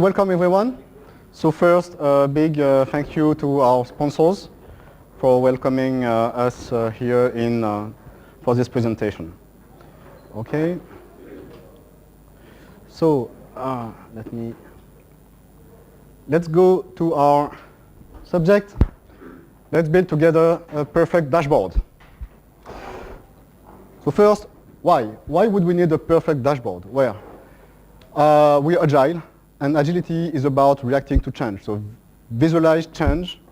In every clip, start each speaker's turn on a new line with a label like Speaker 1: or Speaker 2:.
Speaker 1: Welcome everyone. So first, a big thank you to our sponsors for welcoming us here for this presentation. Okay. So let's go to our subject. Let's build together a perfect dashboard. So first, why? Why would we need a perfect dashboard? Well, we're agile, and agility is about reacting to change. So visualize change,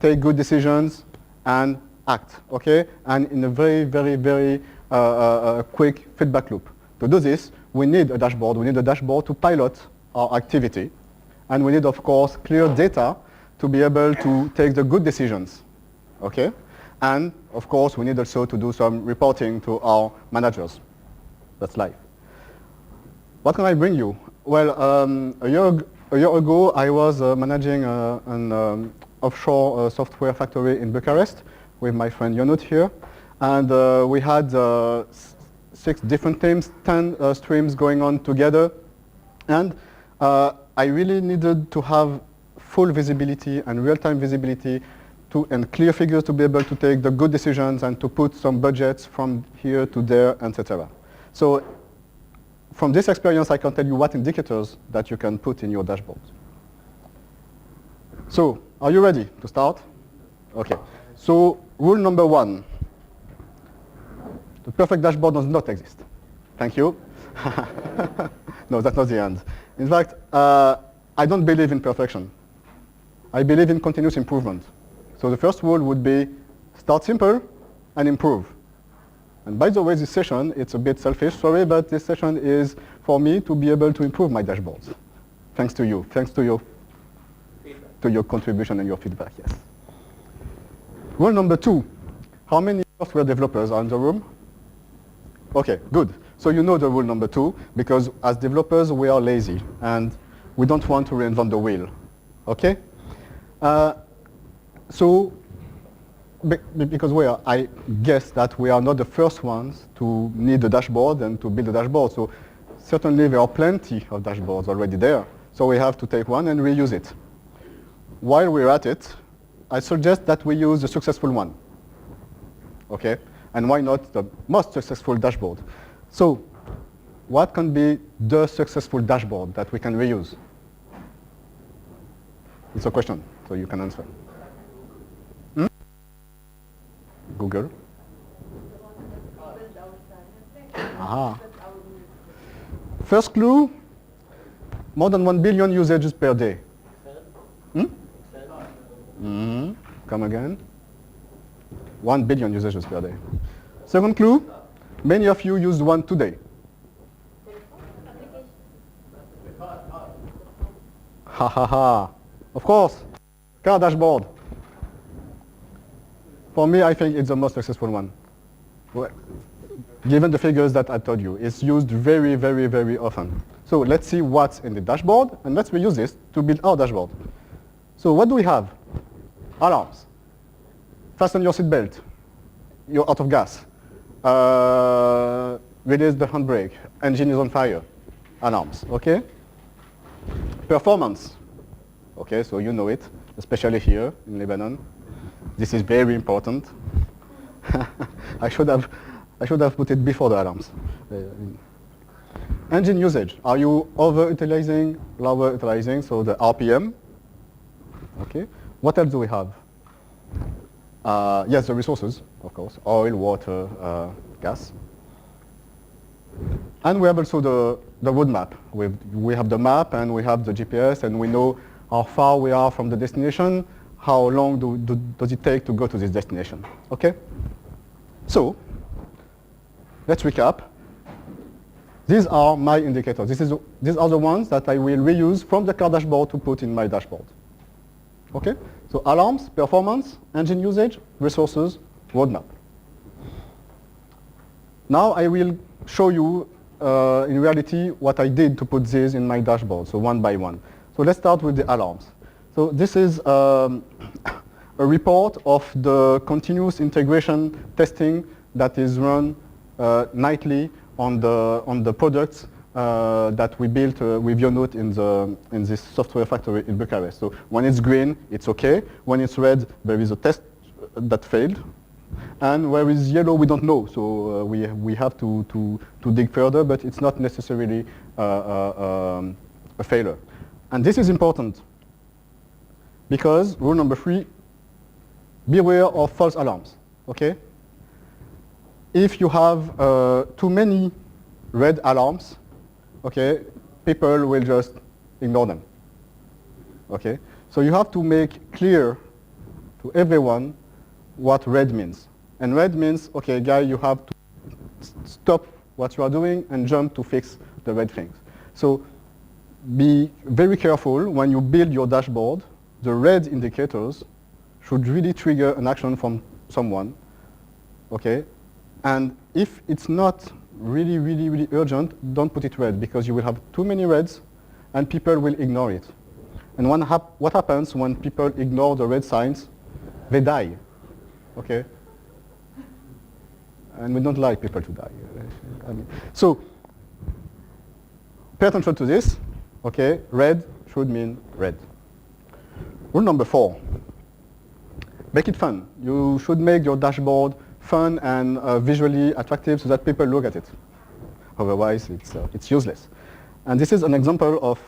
Speaker 1: take good decisions, and act, okay? And in a very, very, very quick feedback loop. To do this, we need a dashboard. We need a dashboard to pilot our activity. And we need, of course, clear data to be able to take the good decisions, okay? And, of course, we need also to do some reporting to our managers. That's life. What can I bring you? Well, a year ago, I was managing an offshore software factory in Bucharest with my friend Yonut here. And we had 6 different teams, 10 streams going on together. And I really needed to have full visibility and real-time visibility and clear figures to be able to take the good decisions and to put some budgets from here to there, etc. So from this experience, I can tell you what indicators that you can put in your dashboard. So are you ready to start? Okay. So rule number 1, the perfect dashboard does not exist. Thank you. No, that's not the end. In fact, I don't believe in perfection. I believe in continuous improvement. So the first rule would be start simple and improve. And by the way, this session, it's a bit selfish, sorry, but this session is for me to be able to improve my dashboards. Thanks to you, thanks to your contribution and your feedback, yes. Rule number 2, how many software developers are in the room? Okay, good. So you know the rule number 2, because as developers, we are lazy, and we don't want to reinvent the wheel, okay? So, because I guess that we are not the first ones to need a dashboard and to build a dashboard. So certainly there are plenty of dashboards already there. So we have to take one and reuse it. While we're at it, I suggest that we use the successful one. Okay? And why not the most successful dashboard? So what can be the successful dashboard that we can reuse? It's a question, so you can answer. Google. Aha. First clue, more than 1 billion usages per day. Come again. 1 billion usages per day. Second clue, many of you use one today. Ha ha ha. Of course, car dashboard. For me, I think it's the most successful one. Well, given the figures that I told you, it's used very, very, very often. So let's see what's in the dashboard, and let's reuse this to build our dashboard. So what do we have? Alarms. Fasten your seatbelt. You're out of gas. Release the handbrake. Engine is on fire. Alarms, okay? Performance. Okay, so you know it, especially here in Lebanon. This is very important. I should have put it before the alarms. Engine usage. Are you over-utilizing, lower-utilizing? So the RPM. Okay. What else do we have? Yes, the resources, of course. Oil, water, gas. And we have also the roadmap. We have the map and we have the GPS and we know how far we are from the destination. How long does it take to go to this destination, okay? So, let's recap. These are my indicators. These are the ones that I will reuse from the car dashboard to put in my dashboard, okay? So alarms, performance, engine usage, resources, roadmap. Now I will show you in reality what I did to put these in my dashboard, so one by one. So let's start with the alarms. So this is a report of the continuous integration testing that is run nightly on the products that we built with Unit in this software factory in Bucharest. So when it's green, it's okay. When it's red, there is a test that failed. And where is yellow, we don't know. So we have to dig further, but it's not necessarily a failure. And this is important because rule number 3, beware of false alarms, okay? If you have too many red alarms, okay, people will just ignore them, okay? So you have to make clear to everyone what red means. And red means, okay, guy, you have to stop what you are doing and jump to fix the red things. So be very careful when you build your dashboard. The red indicators should really trigger an action from someone, okay? And if it's not really, really, really urgent, don't put it red because you will have too many reds and people will ignore it. And what happens when people ignore the red signs? They die, okay? And we don't like people to die. So pay attention to this, okay? Red should mean red. Rule number 4, make it fun. You should make your dashboard fun and visually attractive so that people look at it. Otherwise, it's useless. And this is an example of,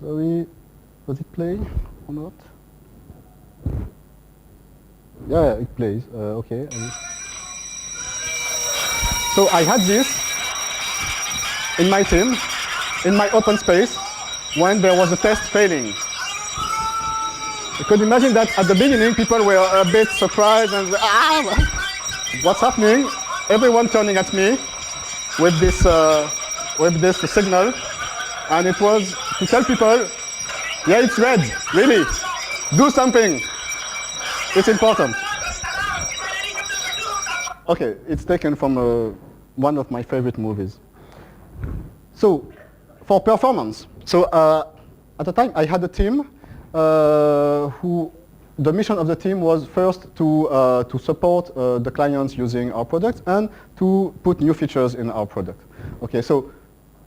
Speaker 1: sorry, does it play or not? Yeah, it plays, okay. So I had this in my team, in my open space, when there was a test failing. You could imagine that at the beginning, people were a bit surprised and, what's happening? Everyone turning at me with this signal. And it was to tell people, yeah, it's red, really, do something. It's important. Okay, it's taken from one of my favorite movies. So, for performance, so at the time I had a team who, the mission of the team was first to support the clients using our products and to put new features in our product. Okay, so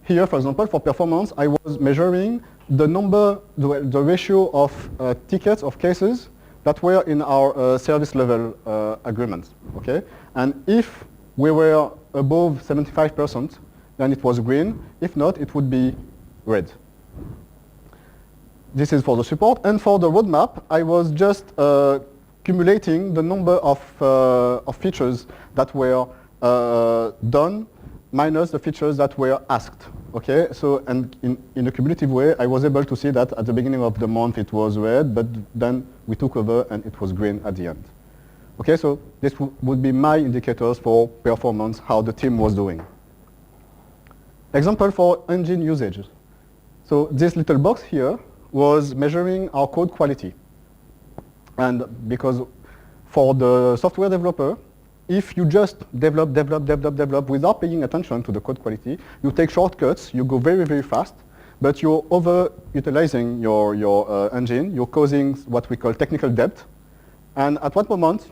Speaker 1: here, for example, for performance, I was measuring the number, the ratio of tickets, of cases that were in our service level agreements, okay? And if we were above 75%, then it was green. If not, it would be red. This is for the support. And for the roadmap, I was just cumulating the number of features that were done minus the features that were asked. Okay, so and in a cumulative way, I was able to see that at the beginning of the month it was red, but then we took over and it was green at the end. Okay, so this would be my indicators for performance, how the team was doing. Example for engine usage. So this little box here was measuring our code quality. And because for the software developer, if you just develop without paying attention to the code quality, you take shortcuts, you go very, very fast, but you're over-utilizing your engine, you're causing what we call technical debt, and at one moment,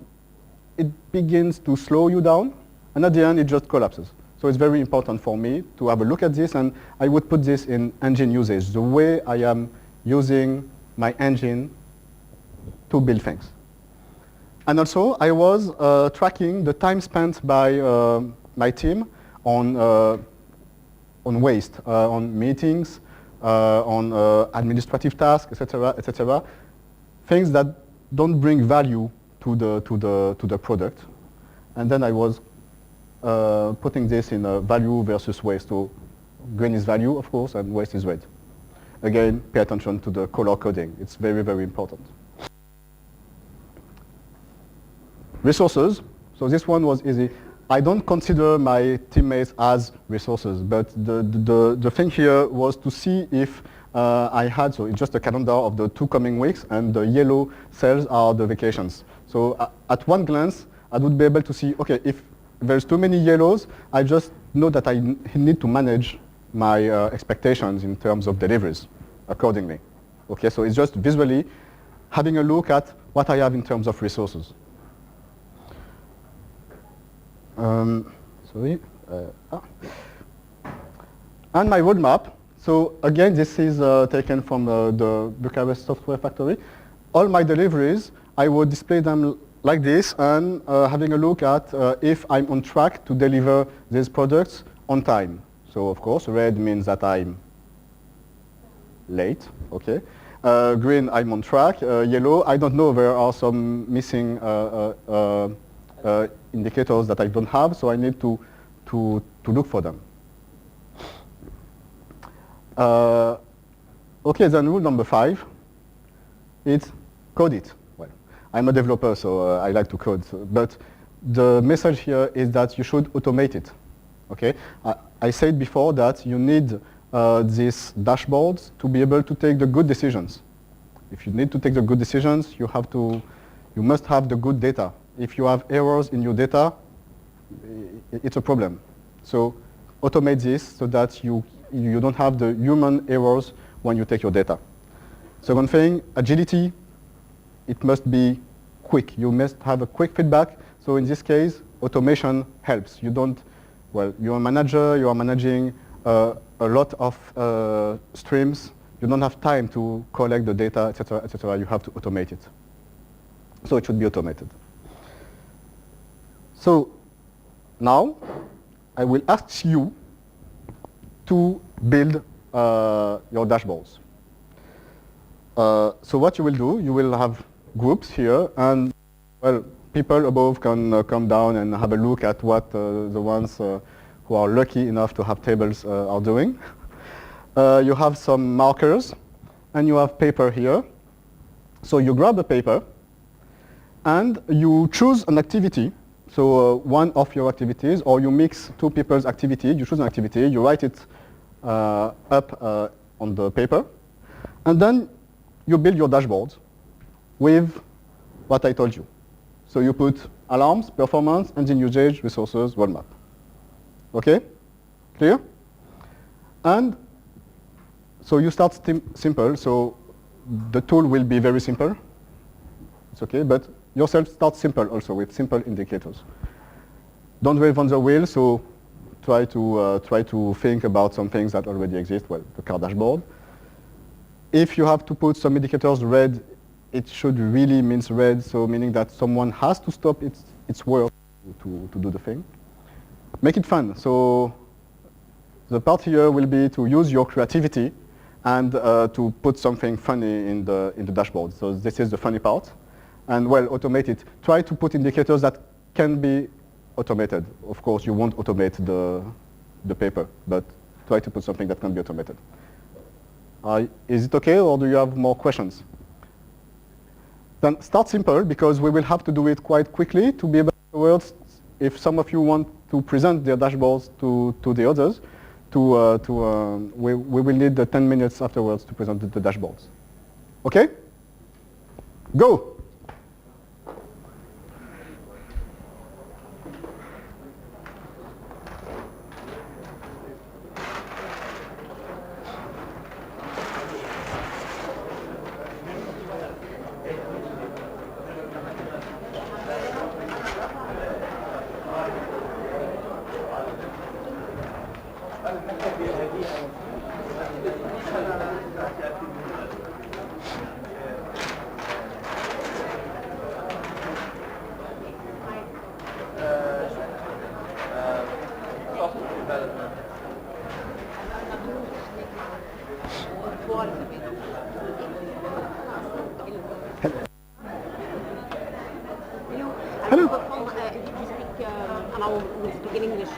Speaker 1: it begins to slow you down, and at the end, it just collapses. So it's very important for me to have a look at this, and I would put this in engine usage, the way I am using my engine to build things. And also, I was tracking the time spent by my team on waste, on meetings, on administrative tasks, etc., things that don't bring value to the product. And then I was putting this in value versus waste. So green is value, of course, and waste is red. Again, pay attention to the color coding. It's very, very important. Resources. So this one was easy. I don't consider my teammates as resources, but the thing here was to see if I had, so it's just a calendar of the 2 coming weeks, and the yellow cells are the vacations. So at one glance, I would be able to see, okay, if there's too many yellows, I just know that I need to manage my expectations in terms of deliveries accordingly. Okay, so it's just visually having a look at what I have in terms of resources. And my roadmap, so again, this is taken from the Bucharest Software Factory. All my deliveries, I would display them like this and having a look at if I'm on track to deliver these products on time. So of course, red means that I'm late, okay. Green, I'm on track. Yellow, I don't know, there are some missing indicators that I don't have, so I need to look for them. Okay, then rule number 5, it's code it. Well, I'm a developer, so I like to code, but the message here is that you should automate it, okay? I said before that you need these dashboards to be able to take the good decisions. If you need to take the good decisions, you must have the good data. If you have errors in your data, it's a problem. So automate this so that you don't have the human errors when you take your data. Second thing, agility, it must be quick. You must have a quick feedback. So in this case, automation helps. You don't, well, you're a manager, you are managing a lot of streams. You don't have time to collect the data, etc., etc. You have to automate it. So it should be automated. So now I will ask you to build your dashboards. So what you will do, you will have groups here, and well, people above can come down and have a look at what the ones who are lucky enough to have tables are doing. You have some markers, and you have paper here. So you grab a paper, and you choose an activity. So one of your activities, or you mix two people's activity. You choose an activity, you write it up on the paper, and then you build your dashboard with what I told you. So you put alarms, performance, engine usage, resources, roadmap. Okay? Clear? And so you start simple. So the tool will be very simple. It's okay, but yourself start simple also with simple indicators. Don't reinvent the wheel, so try to think about some things that already exist. Well, the car dashboard. If you have to put some indicators red, it should really mean red, so meaning that someone has to stop its work to do the thing. Make it fun. So the part here will be to use your creativity and to put something funny in the dashboard. So this is the funny part. And well, automate it. Try to put indicators that can be automated. Of course, you won't automate the paper, but try to put something that can be automated. Is it okay, or do you have more questions? Then start simple, because we will have to do it quite quickly to be able to afterwards, if some of you want to present their dashboards to the others, we will need 10 minutes afterwards to present the dashboards. Okay? Go! Hello.
Speaker 2: We speak English.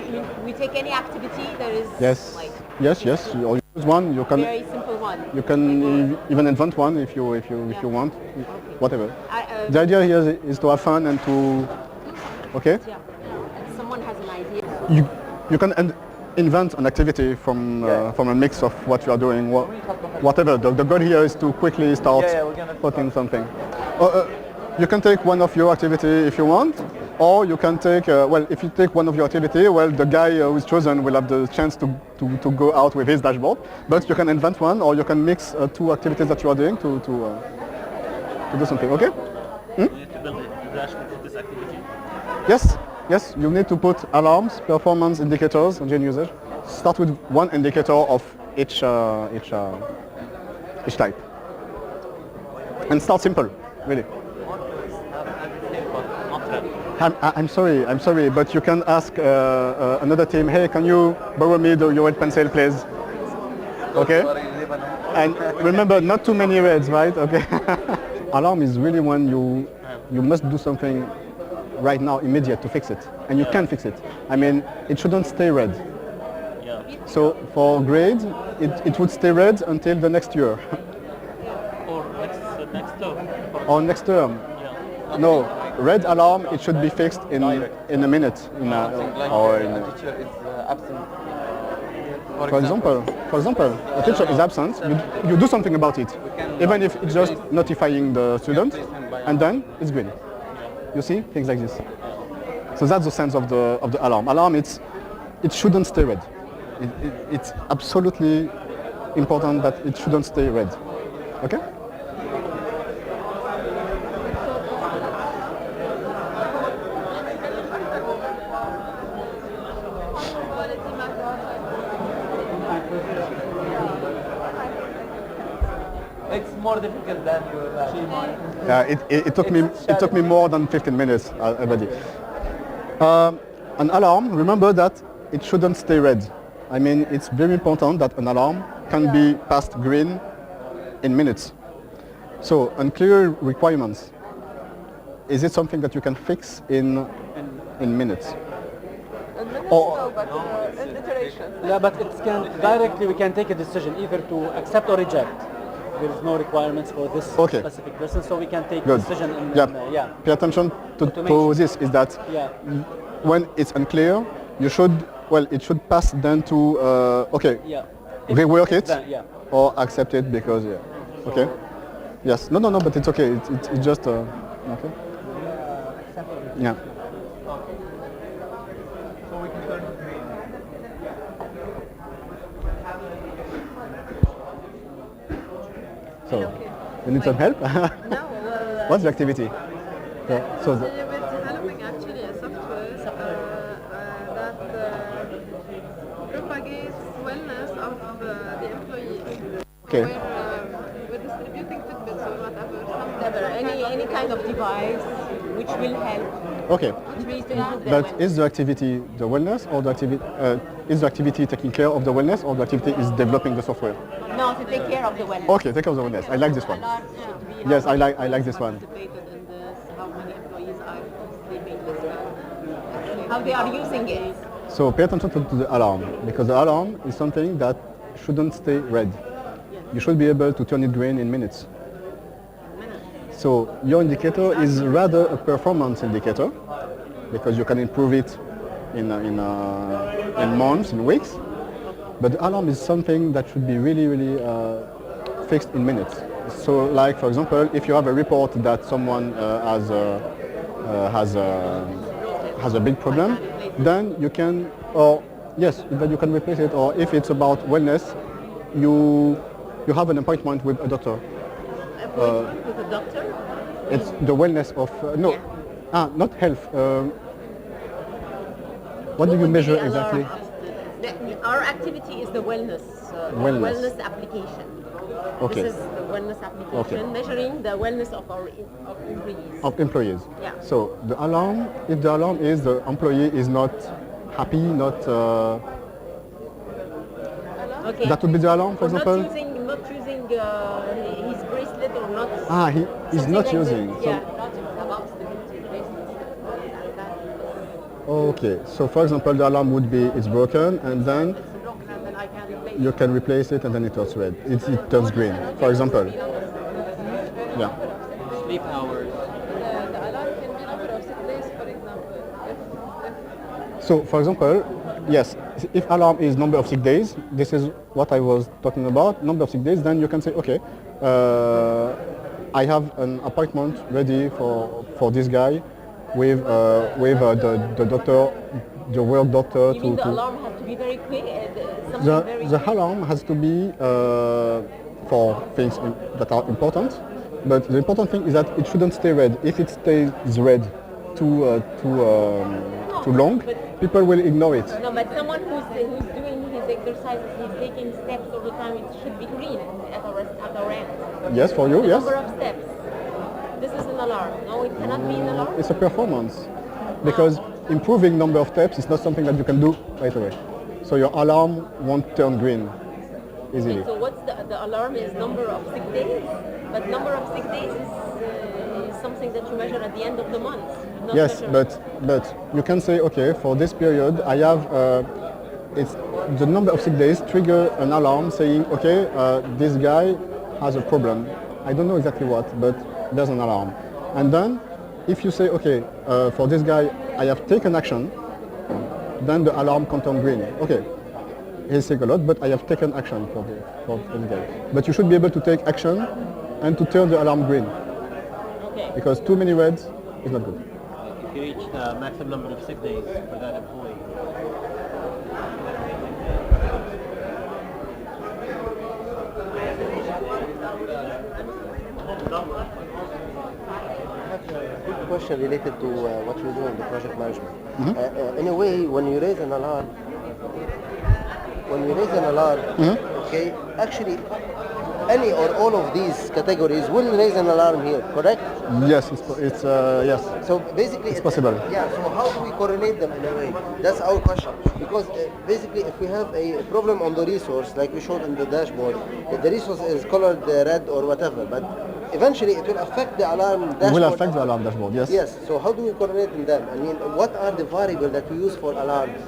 Speaker 2: We take any activity that is
Speaker 1: Yes.
Speaker 2: like
Speaker 1: Yes. You use one. You can.
Speaker 2: very simple one.
Speaker 1: You can even invent one if you want.
Speaker 2: Okay.
Speaker 1: Whatever. The idea here is to have fun and to. Okay.
Speaker 2: Yeah. Someone has an idea.
Speaker 1: You can invent an activity from a mix of what you are doing. Whatever. The goal here is to quickly start putting something. You can take one of your activity if you want, or you can take, well, if you take one of your activity, well, the guy who is chosen will have the chance to go out with his dashboard, but you can invent one, or you can mix two activities that you are doing to do something, okay?
Speaker 3: You need to build a dashboard for this activity.
Speaker 1: Yes, you need to put alarms, performance indicators, engine usage. start with one indicator of each type. And start simple, really. I'm sorry, but you can ask another team, hey, can you borrow me your red pencil, please? Okay? And remember, not too many reds, right? Okay. Alarm is really when you must do something right now, immediate, to fix it. And you can fix it. I mean, it shouldn't stay red.
Speaker 3: Yeah.
Speaker 1: So for grade, it would stay red until the next year.
Speaker 3: Or next term.
Speaker 1: Or next term.
Speaker 3: Yeah.
Speaker 1: No, red alarm, it should be fixed in a minute. Or in a,
Speaker 4: teacher is absent.
Speaker 1: for example, a teacher is absent, you do something about it. Even if it's just notifying the student, and then it's green. You see, things like this. So that's the sense of the alarm. Alarm, it shouldn't stay red. It's absolutely important that it shouldn't stay red. Okay?
Speaker 4: It's more difficult than you imagine.
Speaker 1: It took me more than 15 minutes already. An alarm, remember that it shouldn't stay red. I mean, it's very important that an alarm can be past green in minutes. So, unclear requirements. Is it something that you can fix in minutes? Or,
Speaker 4: In iterations.
Speaker 5: Yeah, but it can directly we can take a decision either to accept or reject. There is no requirements for this
Speaker 1: Okay.
Speaker 5: specific person, so we can take
Speaker 1: good.
Speaker 5: decision in
Speaker 1: Yeah. Pay attention to this. Is that
Speaker 5: Yeah.
Speaker 1: when it's unclear, you should it should pass then to
Speaker 5: Yeah.
Speaker 1: rework it
Speaker 5: Yeah.
Speaker 1: or accept it because okay. Yes. No. But it's okay. It's just okay. Yeah.
Speaker 4: So we can turn to green.
Speaker 1: So you need some help.
Speaker 6: No,
Speaker 1: What's the activity? So the,
Speaker 6: we're developing actually a software that propagates wellness of the employees.
Speaker 1: okay.
Speaker 6: We're distributing Fitbits or whatever,
Speaker 2: Whatever, any kind of device which will help
Speaker 1: Okay.
Speaker 2: to improve their
Speaker 1: But
Speaker 2: wellness.
Speaker 1: is the activity the wellness, or the activity is the activity taking care of the wellness, or the activity is developing the software?
Speaker 2: No, to take care of the wellness.
Speaker 1: Okay, take care of the wellness. I like this one.
Speaker 2: Alarm should be
Speaker 1: Yes,
Speaker 2: how
Speaker 1: I
Speaker 2: many
Speaker 1: like this one.
Speaker 6: participated in this, how many employees are sleeping less well.
Speaker 2: how they are using it.
Speaker 1: So pay attention to the alarm, because the alarm is something that shouldn't stay red. You should be able to turn it green in minutes. So your indicator is rather a performance indicator, because you can improve it in months, in weeks. But the alarm is something that should be really fixed in minutes. So, like for example, if you have a report that someone has a big problem, then you can, then you can replace it. Or if it's about wellness, you have an appointment with a doctor.
Speaker 2: Appointment with a doctor?
Speaker 1: It's the wellness of not health. What do you measure exactly?
Speaker 2: Our activity is the wellness,
Speaker 1: Wellness.
Speaker 2: application.
Speaker 1: Okay.
Speaker 2: This is the wellness application, measuring the wellness of our employees.
Speaker 1: Of employees.
Speaker 2: Yeah.
Speaker 1: So the alarm, if the alarm is the employee is not happy, not
Speaker 2: Okay.
Speaker 1: that would be the alarm, for
Speaker 2: Or
Speaker 1: example.
Speaker 2: not using his bracelet or not.
Speaker 1: He's
Speaker 2: something
Speaker 1: not
Speaker 2: like
Speaker 1: using.
Speaker 2: this.
Speaker 1: So-
Speaker 2: Yeah, not about stability bracelets.
Speaker 1: Okay. So for example, the alarm would be it's broken, and then
Speaker 2: It's broken and then I can replace
Speaker 1: you can replace it, and then it turns red. It turns green, for example. Yeah.
Speaker 5: Sleep hours.
Speaker 6: The alarm can be number of sick days, for example.
Speaker 1: So, for example, yes, if alarm is number of sick days, this is what I was talking about, number of sick days, then you can say, okay, I have an appointment ready for this guy with the doctor, the work doctor.
Speaker 2: You mean the alarm has to be very quick? Something very
Speaker 1: The
Speaker 2: quick?
Speaker 1: alarm has to be for things that are important, but the important thing is that it shouldn't stay red. If it stays red too long, people will ignore it.
Speaker 2: No, but someone who's doing his the exercises he's taking steps all the time, it should be green at our end.
Speaker 1: Yes, for you,
Speaker 2: The
Speaker 1: yes.
Speaker 2: number of steps. This is an alarm. No, it cannot be an alarm.
Speaker 1: It's a performance. Because improving number of steps is not something that you can do right away. So your alarm won't turn green easily.
Speaker 2: So what's the alarm is number of sick days, but number of sick days is something that you measure at the end of the month. Not
Speaker 1: Yes,
Speaker 2: measure-
Speaker 1: but you can say, okay, for this period, I have it's the number of sick days trigger an alarm saying, okay, this guy has a problem. I don't know exactly what, but there's an alarm. And then, if you say, okay, for this guy, I have taken action, then the alarm can turn green. Okay, he's sick a lot, but I have taken action for this guy. But you should be able to take action and to turn the alarm green,
Speaker 2: Okay.
Speaker 1: because too many reds is not good.
Speaker 3: If you reach the maximum number of sick days for that employee.
Speaker 7: Quick question related to what you do in the project management. In a way, when you raise an alarm, okay, actually, any or all of these categories will raise an alarm here, correct?
Speaker 1: Yes, it's yes.
Speaker 7: So basically,
Speaker 1: It's possible.
Speaker 7: Yeah. So how do we correlate them in a way? That's our question. Because basically, if we have a problem on the resource, like we showed in the dashboard, if the resource is colored red or whatever, but eventually it will affect the alarm dashboard.
Speaker 1: It will affect the alarm dashboard. Yes.
Speaker 7: Yes. So how do we correlate in them? I mean, what are the variables that we use for alarms?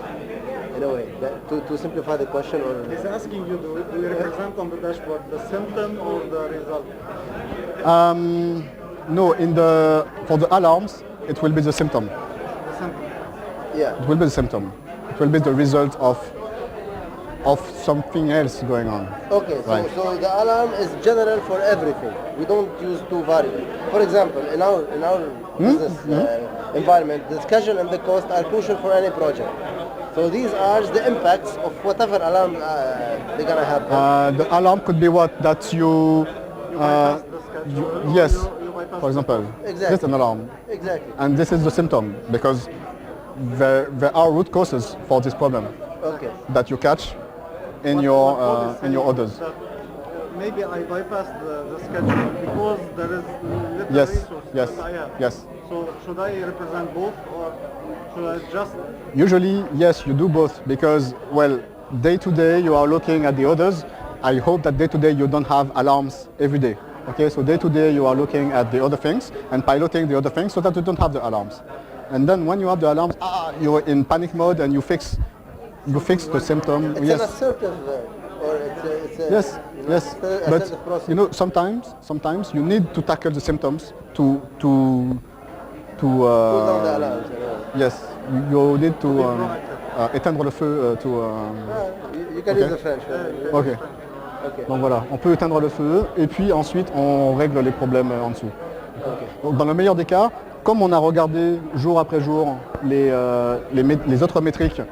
Speaker 7: In a way, to simplify the question, or
Speaker 8: He's asking you, do you represent on the dashboard the symptom or the result?
Speaker 1: No, for the alarms, it will be the symptom.
Speaker 8: The symptom.
Speaker 7: yeah.
Speaker 1: It will be the symptom. It will be the result of something else going on.
Speaker 7: Okay,
Speaker 1: Right.
Speaker 7: so the alarm is general for everything. We don't use two variables. For example, in our business environment, the schedule and the cost are crucial for any project. So these are the impacts of whatever alarm they're gonna have.
Speaker 1: The alarm could be what? That you,
Speaker 8: bypass the schedule,
Speaker 1: yes,
Speaker 8: you bypass
Speaker 1: for example,
Speaker 7: Exactly.
Speaker 1: this is an alarm.
Speaker 7: Exactly.
Speaker 1: And this is the symptom, because there are root causes for this problem
Speaker 7: Okay.
Speaker 1: that you catch in
Speaker 8: What
Speaker 1: your
Speaker 8: is
Speaker 1: orders.
Speaker 8: that, maybe I bypass the schedule because there is little
Speaker 1: Yes,
Speaker 8: resources
Speaker 1: yes,
Speaker 8: that I have.
Speaker 1: yes.
Speaker 8: So should I represent both or should I just
Speaker 1: Usually, yes, you do both, because, well, day to day you are looking at the orders. I hope that day to day you don't have alarms every day. Okay, so day to day you are looking at the other things and piloting the other things so that you don't have the alarms. And then when you have the alarms, you're in panic mode and you fix the symptom.
Speaker 7: It's
Speaker 1: Yes.
Speaker 7: an assertive, or it's a
Speaker 1: Yes, yes,
Speaker 7: assertive
Speaker 1: but
Speaker 7: process.
Speaker 1: you know, sometimes you need to tackle the symptoms to
Speaker 7: Pull down the alarms. You know.
Speaker 1: yes, you need to éteindre le feu to.
Speaker 7: You can
Speaker 1: Okay.
Speaker 7: use the French.
Speaker 1: Ok.
Speaker 7: Okay.
Speaker 1: Donc voilà, on peut éteindre le feu et puis ensuite on règle les problèmes en dessous. Donc dans le meilleur des cas, comme on a regardé jour après jour les autres métriques,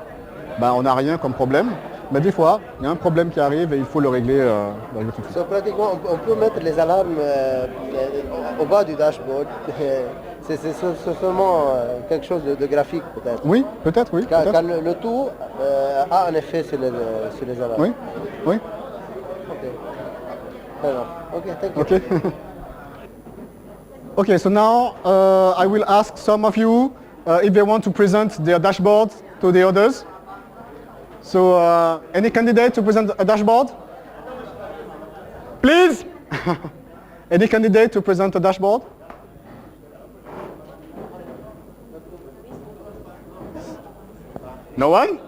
Speaker 1: ben, on n'a rien comme problème. Mais des fois, il y a un problème qui arrive et il faut le régler tout de suite.
Speaker 7: So pratiquement, on peut mettre les alarmes au bas du dashboard. C'est seulement quelque chose de graphique peut-être.
Speaker 1: Oui, peut-être, oui.
Speaker 7: Car
Speaker 1: peut-être.
Speaker 7: le tout a un effet sur les alarmes.
Speaker 1: Oui, oui.
Speaker 7: Ok. Fair enough. Okay, thank you.
Speaker 1: Okay. Okay, so now I will ask some of you if they want to present their dashboard to the others. So any candidate to present a dashboard? Please? Any candidate to present a dashboard? No one?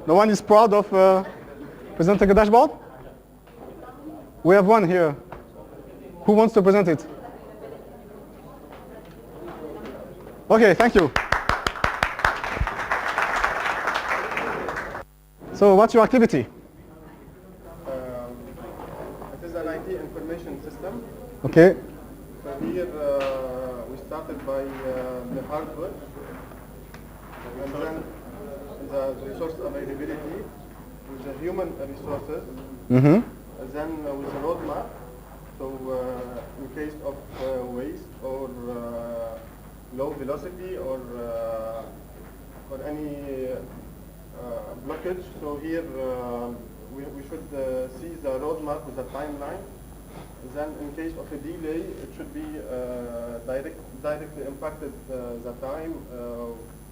Speaker 1: No one is proud of presenting a dashboard? We have one here. Who wants to present it? Okay, thank you. So what's your activity?
Speaker 8: it is an IT information system.
Speaker 1: Okay.
Speaker 8: So here we started by the hardware and then the resource availability with the human resources,
Speaker 1: Mm-hmm.
Speaker 8: and then with the roadmap. So in case of waste or low velocity or any blockage. So here we should see the roadmap with a timeline. Then in case of a delay, it should be directly impacted the time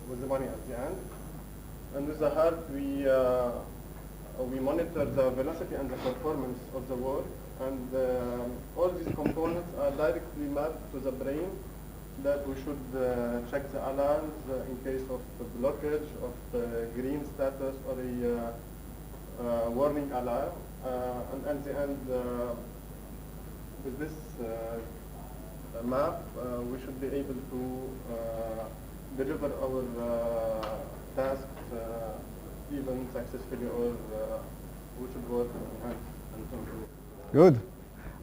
Speaker 8: with the money at the end. And with the heart, we monitor the velocity and the performance of the work. And all these components are directly mapped to the brain that we should check the alarms in case of blockage, of green status, or a warning alarm. And at the end, with this map, we should be able to deliver our tasks even successfully, or we should work hand and improve.
Speaker 1: Good.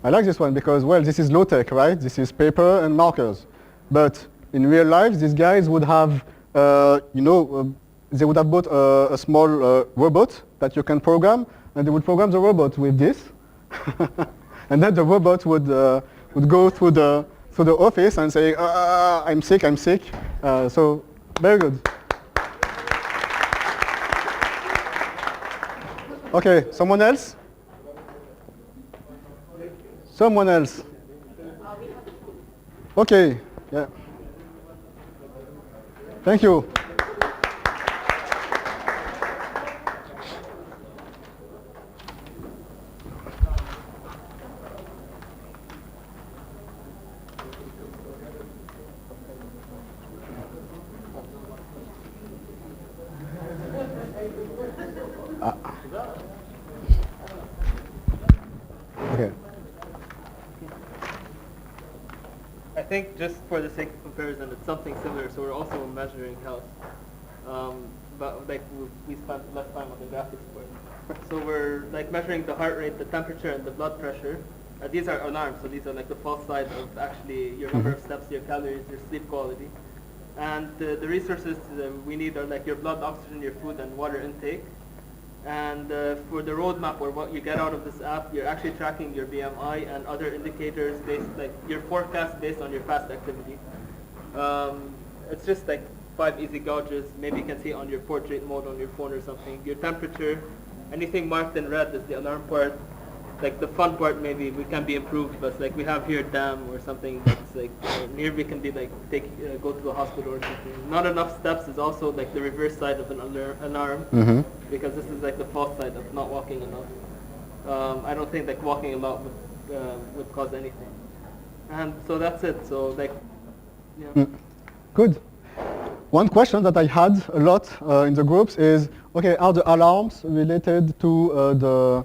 Speaker 1: I like this one because, well, this is low-tech, right? This is paper and markers. But in real life, these guys would have, they would have bought a small robot that you can program, and they would program the robot with this. And then the robot would go through the office and say, I'm sick, I'm sick. So, very good. Okay, someone else? Someone else? Okay, yeah. Thank you. Okay.
Speaker 3: I think just for the sake of comparison, it's something similar. So we're also measuring health, but like we spent less time on the graphics part. So we're like measuring the heart rate, the temperature, and the blood pressure. These are alarms, so these are like the false side of actually your number of steps, your calories, your sleep quality. And the resources we need are like your blood oxygen, your food, and water intake. And for the roadmap, or what you get out of this app, you're actually tracking your BMI and other indicators based, like your forecast based on your past activity. It's just like 5 easy gauges. Maybe you can see on your portrait mode on your phone or something. Your temperature, anything marked in red is the alarm part. Like the fun part, maybe we can be improved, but like we have here dam or something that's like here we can be like go to the hospital or something. Not enough steps is also like the reverse side of an alarm, because this is like the false side of not walking enough. I don't think like walking a lot would cause anything. And so that's it. So like, yeah.
Speaker 1: Good. One question that I had a lot in the groups is, okay, are the alarms related to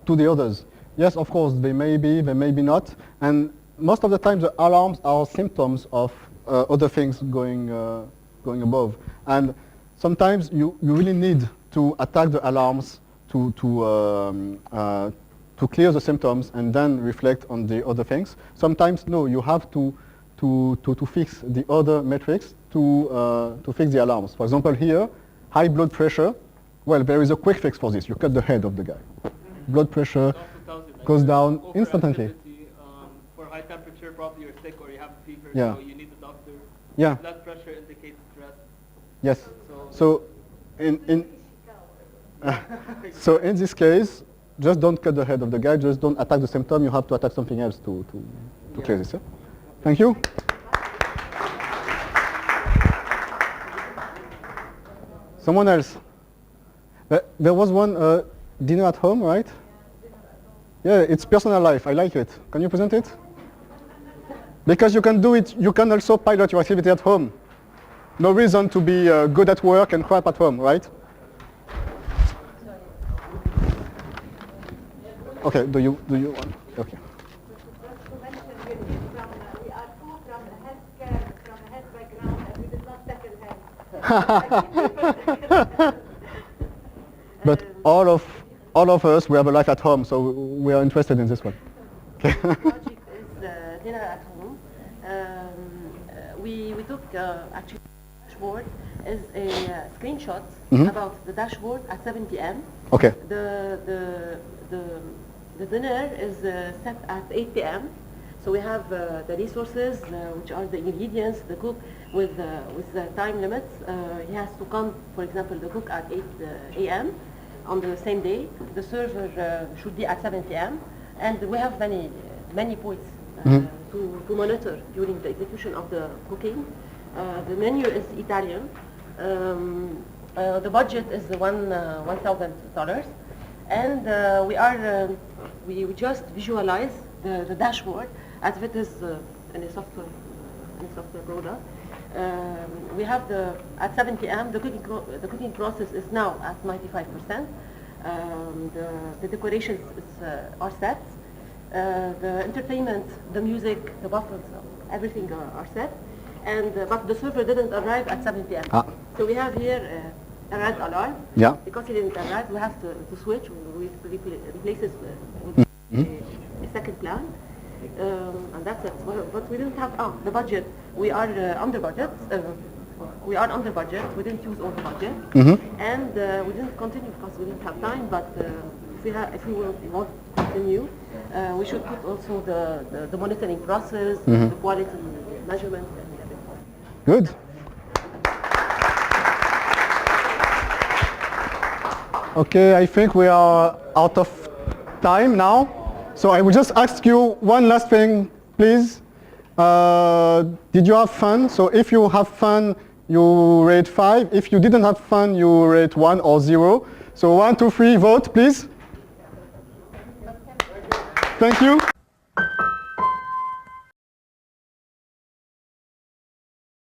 Speaker 1: to the others? Yes, of course, they may be not. And most of the time, the alarms are symptoms of other things going above. And sometimes you really need to attack the alarms to clear the symptoms and then reflect on the other things. Sometimes, no, you have to fix the other metrics to fix the alarms. For example, here, high blood pressure. Well, there is a quick fix for this. You cut the head of the guy. Blood pressure goes down instantly.
Speaker 3: For high temperature, probably you're sick or you have a fever,
Speaker 1: Yeah.
Speaker 3: so you need a doctor.
Speaker 1: Yeah.
Speaker 3: Blood pressure indicates stress.
Speaker 1: Yes. So in this case, just don't cut the head of the guy. Just don't attack the symptom. You have to attack something else to clear this. Yeah? Thank you. Someone else. There was one dinner at home, right? Yeah, it's personal life. I like it. Can you present it? Because you can do it. You can also pilot your activity at home. No reason to be good at work and crap at home, right? Okay. Do you want? Okay.
Speaker 6: We are two from a healthcare, from a health background, and we did not tackle health.
Speaker 1: But all of us, we have a life at home, so we are interested in this one. Okay.
Speaker 9: The project is dinner at home. We took actually dashboard is a screenshot about the dashboard at 7 p.m.
Speaker 1: Okay.
Speaker 9: The dinner is set at 8 p.m. So we have the resources, which are the ingredients, the cook with the time limits. He has to come, for example, the cook at 8 a.m. on the same day. The server should be at 7 p.m. And we have many points to monitor during the execution of the cooking. The menu is Italian. The budget is $1,000. And we just visualize the dashboard as if it is in a software product. We have at 7 p.m. the cooking process is now at 95%. The decorations are set. The entertainment, the music, the buffers, everything are set. And but the server didn't arrive at 7 p.m. So we have here a red alarm.
Speaker 1: Yeah.
Speaker 9: Because he didn't arrive, we have to switch. We replace it with a second plan. And that's it. But we didn't have the budget. We are under budget. We are under budget. We didn't use all the budget, and we didn't continue because we didn't have time. But if we want to continue, we should put also the monitoring process, the quality measurement, and everything.
Speaker 1: Good. Okay, I think we are out of time now. So I will just ask you one last thing, please. Did you have fun? So if you have fun, you rate 5. If you didn't have fun, you rate 1 or 0. So 1, 2, 3, vote, please. Thank you.